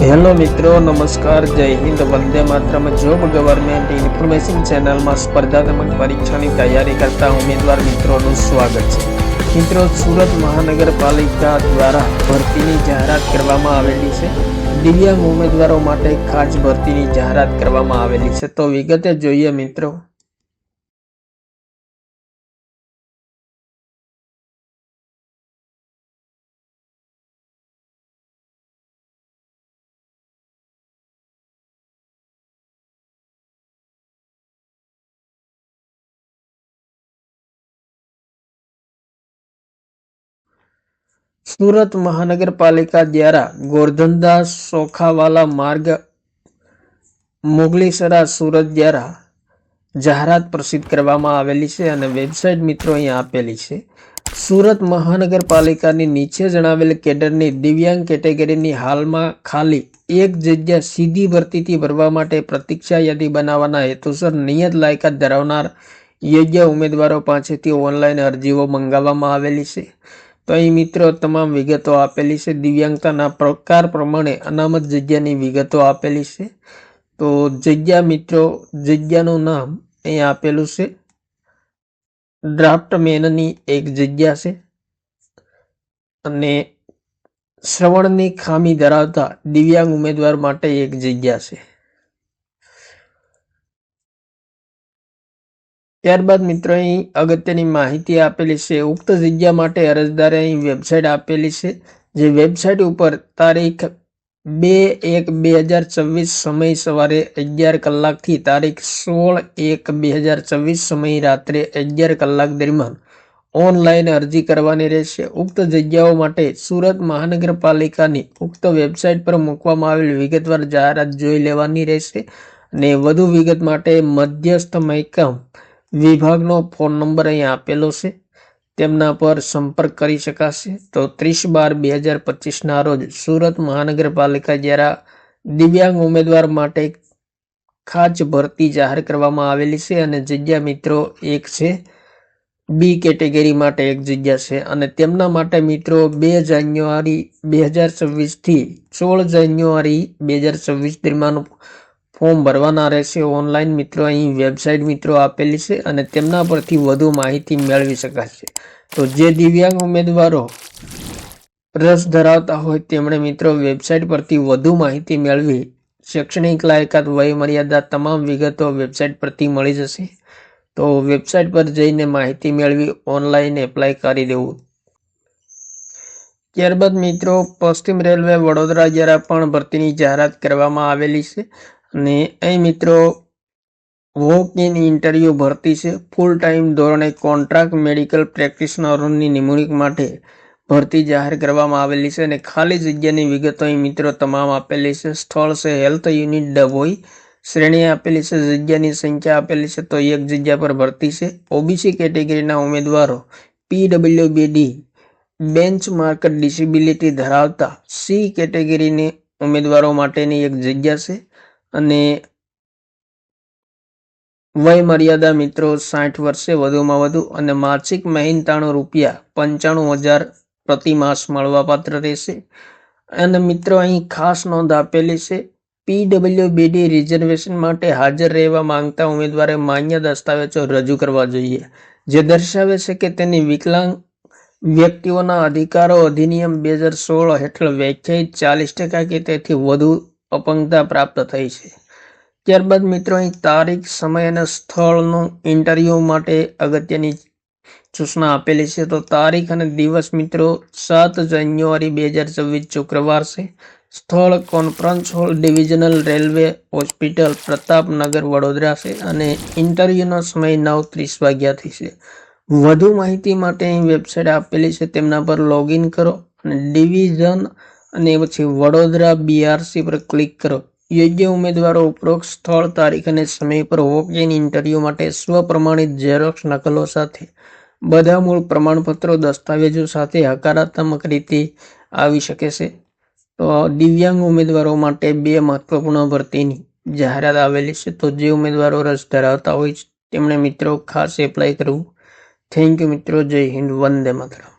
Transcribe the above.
Hello મિત્રો, નમસ્કાર, જય Hind, Vande Mataram. Job government information ચેનલમાં સ્પર્ધાત્મક પરીક્ષાની તૈયારી કરતા ઉમેદવાર મિત્રોનું સ્વાગત છે. મિત્રો, સુરત મહાનગરપાલિકા દ્વારા ભરતીની જાહેરાત કરવામાં આવેલી છે. દિવ્યાંગ ઉમેદવારો માટે ખાસ ભરતીની જાહેરાત કરવામાં આવેલી છે. તો વિગતે જોઈએ મિત્રો. સુરત મહાનગરપાલિકા દ્વારા ગોરધંધા સોખાવાલા માર્ગ મોગલીસરા સુરત દ્વારા જાહેરાત પ્રસિદ્ધ કરવામાં આવેલી છે અને વેબસાઇટ મિત્રો અહીં આપેલી છે. સુરત મહાનગરપાલિકાની નીચે જણાવેલ કેડરની દિવ્યાંગ કેટેગરીની હાલમાં ખાલી એક જગ્યા સીધી ભરતીથી ભરવા માટે પ્રતીક્ષા યાદી બનાવવાના હેતુસર નિયત લાયકાત ધરાવનાર યોગ્ય ઉમેદવારો પાસેથી ઓનલાઈન અરજીઓ મંગાવવામાં આવેલી છે. તો અહીં મિત્રો તમામ વિગતો આપેલી છે. દિવ્યાંગતાના પ્રકાર પ્રમાણે અનામત જગ્યાની વિગતો આપેલી છે. તો જગ્યા મિત્રો, જગ્યાનું નામ અહીં આપેલું છે. ડ્રાફ્ટમેનની એક જગ્યા છે અને શ્રવણની ખામી ધરાવતા દિવ્યાંગ ઉમેદવાર માટે એક જગ્યા છે. ત્યારબાદ મિત્રો અહીં અગત્યની માહિતી આપેલી છે. ઉક્ત જગ્યા માટે અરજદારે અહીં વેબસાઇટ આપેલી છે. જે વેબસાઇટ ઉપર તારીખ 2/1/2024 સમય સવારે 11 કલાકથી તારીખ 16/1/2024 સમય રાત્રે 11 કલાક દરમિયાન ઓનલાઈન અરજી કરવાની રહેશે. ઉક્ત જગ્યાઓ માટે સુરત મહાનગરપાલિકાની ઉક્ત વેબસાઇટ પર મૂકવામાં આવેલ વિગતવાર જાહેરાત જોઈ લેવાની રહેશે. અને વધુ વિગત માટે મધ્યસ્થ મહેકમ વિભાગનો ફોન નંબર અહીં આપેલો છે, તેમના પર સંપર્ક કરી શકાશે. તો 30/12/2025 રોજ સુરત મહાનગરપાલિકા દ્વારા દિવ્યાંગ ઉમેદવાર માટે ખાસ ભરતી જાહેર કરવામાં આવેલી છે અને જગ્યા મિત્રો એક છે. બી કેટેગરી માટે એક જગ્યા છે અને તેમના માટે મિત્રો 2 જાન્યુઆરી 2026 થી 16 જાન્યુઆરી 2026 દરમિયાન ફોર્મ ભરવાના રહેશે ઓનલાઈન. મિત્રો અહીં વેબસાઇટ મિત્રો આપેલી છે અને તેમના પરથી વધુ માહિતી મેળવી શકાશે. તો જે દિવ્યાંગ ઉમેદવારો રસ ધરાવતા હોય તેમણે મિત્રો વેબસાઇટ પરથી વધુ માહિતી મેળવી શૈક્ષણિક લાયકાત, વય મર્યાદા તમામ વિગતો વેબસાઇટ પરથી મળી જશે. તો વેબસાઇટ પર જઈને માહિતી મેળવી ઓનલાઈન એપ્લાય કરી દેવું. ત્યારબાદ મિત્રો પશ્ચિમ રેલવે વડોદરા દ્વારા પણ ભરતીની જાહેરાત કરવામાં આવેલી છે અને અહીં મિત્રો વોક ઇન ઇન્ટરવ્યુ ભરતી છે. ફૂલ ટાઈમ ધોરણે કોન્ટ્રાક્ટ મેડિકલ પ્રેક્ટિશનરોની નિમણૂક માટે ભરતી જાહેર કરવામાં આવેલી છે અને ખાલી જગ્યાની વિગતો અહીં મિત્રો તમામ આપેલી છે. સ્થળ છે હેલ્થ યુનિટ ડભોઈ. શ્રેણી આપેલી છે, જગ્યાની સંખ્યા આપેલી છે. તો એક જગ્યા પર ભરતી છે. ઓબીસી કેટેગરીના ઉમેદવારો, પીડબ્લ્યુબીડી બેન્ચ માર્ક ડિસેબિલિટી ધરાવતા સી કેટેગરીની ઉમેદવારો માટેની એક જગ્યા છે અને વય મર્યાદા મિત્રો 60 વર્ષે વધુમાં વધુ અને માસિક મહેનતાણું ₹95,000 પ્રતિ માસ મળવાપાત્ર રહેશે. અને મિત્રો અહીં ખાસ નોંધ આપેલી છે, પીડબ્લ્યુબીડી રિઝર્વેશન માટે હાજર રહેવા માંગતા ઉમેદવારે માન્ય દસ્તાવેજો રજૂ કરવા જોઈએ, જે દર્શાવે છે કે તેની વિકલાંગ વ્યક્તિઓના અધિકારો અધિનિયમ 2016 હેઠળ વ્યાખ્યાયિત 40% કે તેથી વધુ અપંગતા પ્રાપ્ત થઈ છે. ત્યારબાદ મિત્રો અહીં તારીખ, સમય અને સ્થળનું ઇન્ટરવ્યુ માટે અગત્યની સૂચના આપેલી છે. તો તારીખ અને દિવસ મિત્રો 7 જાન્યુઆરી 2024 શુક્રવાર છે. સ્થળ conference hall, divisional railway hospital, Pratapnagar, Vadodara છે અને ઇન્ટરવ્યુનો સમય 9:30 વાગ્યાથી છે. વધુ માહિતી માટે અહીં વેબસાઇટ આપેલી છે, તેમના પર લોગિન કરો અને ડિવિઝન અને પછી વડોદરા બીઆરસી પર ક્લિક કરો. યોગ્ય ઉમેદવારો ઉપરોક્ત સ્થળ, તારીખ અને સમય પર વોક ઇન ઇન્ટરવ્યુ માટે સ્વપ્રમાણિત ઝેરોક્ષ નકલો સાથે બધા મૂળ પ્રમાણપત્રો દસ્તાવેજો સાથે હકારાત્મક રીતે આવી શકે છે. તો દિવ્યાંગ ઉમેદવારો માટે 2 મહત્વપૂર્ણ ભરતીની જાહેરાત આવેલી છે. તો જે ઉમેદવારો રસ ધરાવતા હોય તેમણે મિત્રો ખાસ એપ્લાય કરવું. થેન્ક યુ મિત્રો. જય હિન્દ, વંદે માતરમ.